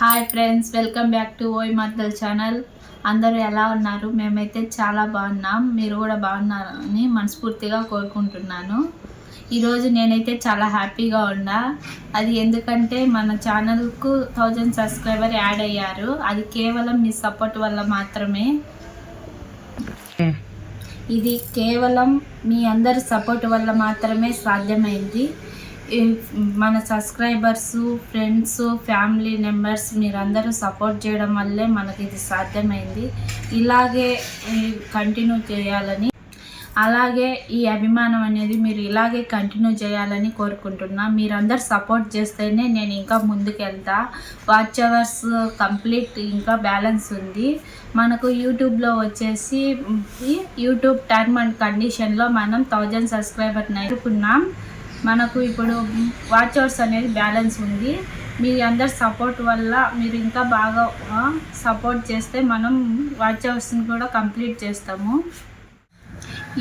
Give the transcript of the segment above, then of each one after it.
Hi friends, welcome back to ఓయ్ మద్దల్ channel. అందరూ ఎలా ఉన్నారు? మేమైతే చాలా బాగున్నాం. మీరు కూడా బాగున్నారని మనస్ఫూర్తిగా కోరుకుంటున్నాను. ఈరోజు నేనైతే చాలా హ్యాపీగా ఉన్నా. అది ఎందుకంటే మన ఛానల్కు 1000 సబ్స్క్రైబర్ యాడ్ అయ్యారు. అది కేవలం మీ సపోర్ట్ వల్ల మాత్రమే. ఇది కేవలం మీ అందరి సపోర్ట్ వల్ల మాత్రమే సాధ్యమైంది. మన సబ్స్క్రైబర్స్, ఫ్రెండ్స్, ఫ్యామిలీ మెంబర్స్ మీరందరూ సపోర్ట్ చేయడం వల్లే మనకి ఇది సాధ్యమైంది. ఇలాగే కంటిన్యూ చేయాలని, అలాగే ఈ అభిమానం అనేది మీరు ఇలాగే కంటిన్యూ చేయాలని కోరుకుంటున్నా. మీరందరూ సపోర్ట్ చేస్తేనే నేను ఇంకా ముందుకెళ్తా. వాచ్ అవర్స్ కంప్లీట్ ఇంకా బ్యాలెన్స్ ఉంది. మనకు యూట్యూబ్లో వచ్చేసి యూట్యూబ్ టర్మ్ అండ్ కండిషన్లో మనం 1000 సబ్స్క్రైబర్ నేర్చుకున్నాం. మనకు ఇప్పుడు వాచ్ అవర్స్ అనేది బ్యాలెన్స్ ఉంది. మీ అందరి సపోర్ట్ వల్ల మీరు ఇంకా బాగా సపోర్ట్ చేస్తే మనం వాచ్ అవర్స్ని కూడా కంప్లీట్ చేస్తాము.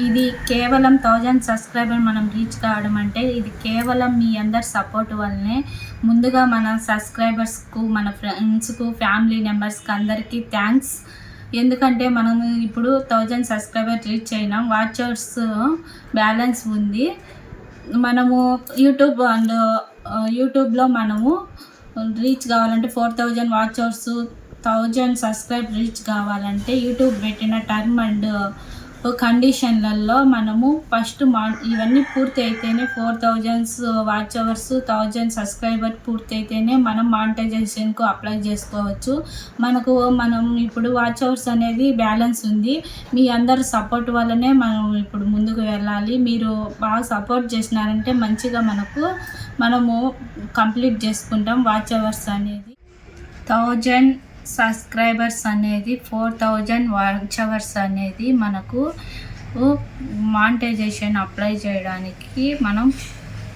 ఇది కేవలం 1000 సబ్స్క్రైబర్ మనం రీచ్ కావడం అంటే ఇది కేవలం మీ అందరి సపోర్ట్ వల్లనే. ముందుగా మన సబ్స్క్రైబర్స్కు, మన ఫ్రెండ్స్కు, ఫ్యామిలీ మెంబర్స్కి అందరికీ థ్యాంక్స్. ఎందుకంటే మనము ఇప్పుడు 1000 సబ్స్క్రైబర్ రీచ్ అయినాం. వాచ్ అవర్స్ బ్యాలెన్స్ ఉంది. మనము యూట్యూబ్లో మనము రీచ్ కావాలంటే 4000 వాచ్ అవర్స్, 1000 సబ్స్క్రైబ్ రీచ్ కావాలంటే యూట్యూబ్ పెట్టిన టర్మ్ అండ్ కండిషన్లలో మనము ఫస్ట్ ఇవన్నీ పూర్తి అయితేనే 4000 వాచ్ అవర్స్, 1000 సబ్స్క్రైబర్ పూర్తి అయితేనే మనం మానిటైజేషన్కు అప్లై చేసుకోవచ్చు. మనం ఇప్పుడు వాచ్ అవర్స్ అనేది బ్యాలెన్స్ ఉంది. మీ అందరు సపోర్ట్ వల్లనే మనం ఇప్పుడు ముందుకు వెళ్ళాలి. మీరు బాగా సపోర్ట్ చేసినారంటే మంచిగా మనము కంప్లీట్ చేసుకుంటాం. వాచ్ అవర్స్ అనేది 1000 సబ్స్క్రైబర్స్ అనేది 4000 వాచ్ అవర్స్ అనేది మనకు మానిటైజేషన్ అప్లై చేయడానికి మనం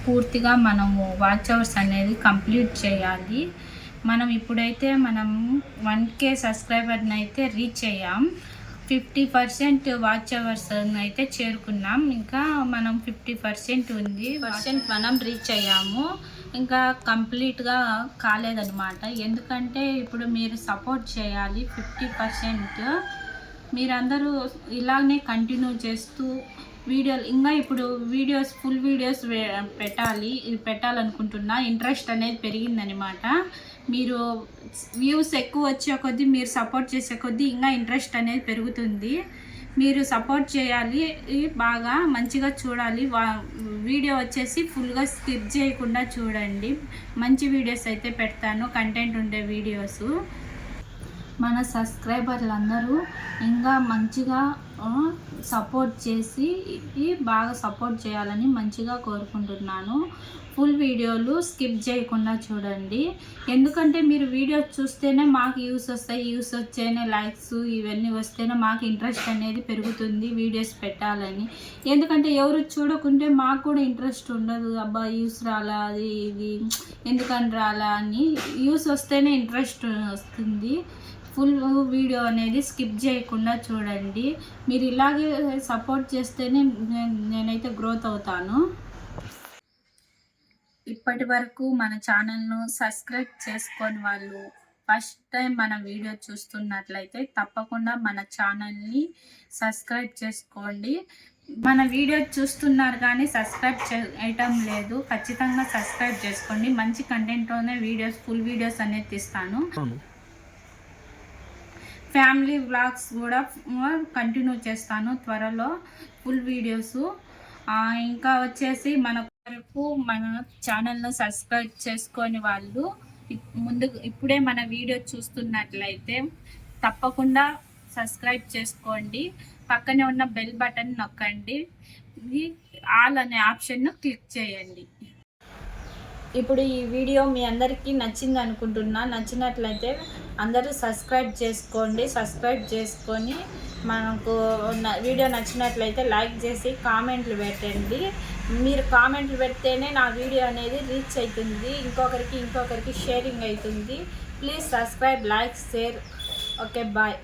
పూర్తిగా మనము వాచ్ అవర్స్ అనేది కంప్లీట్ చేయాలి. మనం ఇప్పుడైతే మనం 1K సబ్స్క్రైబర్ని అయితే రీచ్ అయ్యాం. 50% వాచ్ అవర్స్ అయితే చేరుకున్నాం. ఇంకా మనం 50% ఉంది. మనం రీచ్ అయ్యాము. ఇంకా కంప్లీట్గా కాలేదన్నమాట. ఎందుకంటే ఇప్పుడు మీరు సపోర్ట్ చేయాలి. 50% మీరందరూ ఇలానే కంటిన్యూ చేస్తూ ఇప్పుడు ఫుల్ వీడియోస్ పెట్టాలనుకుంటున్నా. ఇంట్రెస్ట్ అనేది పెరిగిందనమాట. మీరు వ్యూస్ ఎక్కువ వచ్చే కొద్దీ, మీరు సపోర్ట్ చేసే కొద్దీ ఇంకా ఇంట్రెస్ట్ అనేది పెరుగుతుంది. మీరు సపోర్ట్ చేయాలి, బాగా మంచిగా చూడాలి. వీడియో వచ్చేసి ఫుల్గా స్కిప్ చేయకుండా చూడండి. మంచి వీడియోస్ అయితే పెడతాను, కంటెంట్ ఉండే వీడియోస్. మన సబ్స్క్రైబర్లందరూ ఇంకా మంచిగా సపోర్ట్ చేసి బాగా సపోర్ట్ చేయాలని మంచిగా కోరుకుంటున్నాను. ఫుల్ వీడియోలు స్కిప్ చేయకుండా చూడండి. ఎందుకంటే మీరు వీడియోస్ చూస్తేనే మాకు యూస్ వస్తాయి. యూస్ వచ్చేనే లైక్స్ ఇవన్నీ వస్తేనే మాకు ఇంట్రెస్ట్ అనేది పెరుగుతుంది వీడియోస్ పెట్టాలని. ఎందుకంటే ఎవరు చూడకుంటే మాకు కూడా ఇంట్రెస్ట్ ఉండదు. అబ్బా యూస్ రాలా, అది ఇది ఎందుకని రాలా అని. యూస్ వస్తేనే ఇంట్రెస్ట్ వస్తుంది. ఫుల్ వీడియో అనేది స్కిప్ చేయకుండా చూడండి. మీరు ఇలాగే సపోర్ట్ చేస్తేనే నేనైతే గ్రోత్ అవుతాను. ఇప్పటి వరకు మన ఛానల్ను సబ్స్క్రైబ్ చేసుకొని వాళ్ళు ఫస్ట్ టైం మన వీడియో చూస్తున్నట్లయితే తప్పకుండా మన ఛానల్ని సబ్స్క్రైబ్ చేసుకోండి. మన వీడియో చూస్తున్నారు కానీ సబ్స్క్రైబ్ చేయటం లేదు. ఖచ్చితంగా సబ్స్క్రైబ్ చేసుకోండి. మంచి కంటెంట్తోనే ఫుల్ వీడియోస్ అనేది తీస్తాను. ఫ్యామిలీ వ్లాగ్స్ కూడా కంటిన్యూ చేస్తాను త్వరలో, ఫుల్ వీడియోస్. ఇంకా వచ్చేసి మన ఛానల్ను సబ్స్క్రైబ్ చేసుకొని వాళ్ళు ఇప్పుడే మన వీడియో చూస్తున్నట్లయితే తప్పకుండా సబ్స్క్రైబ్ చేసుకోండి. పక్కనే ఉన్న బెల్ బటన్ నొక్కండి. ఆల్ అనే ఆప్షన్ను క్లిక్ చేయండి. ఇప్పుడు ఈ వీడియో మీ అందరికీ నచ్చింది అనుకుంటున్నా. నచ్చినట్లయితే అందరూ సబ్స్క్రైబ్ చేసుకోండి. సబ్స్క్రైబ్ చేసుకొని మనకు వీడియో నచ్చినట్లయితే లైక్ చేసి కామెంట్లు పెట్టండి. మీరు కామెంట్లు పెడితేనే నా వీడియో అనేది రీచ్ అవుతుంది, ఇంకొకరికి షేరింగ్ అవుతుంది. Please subscribe, like, share. Okay, bye.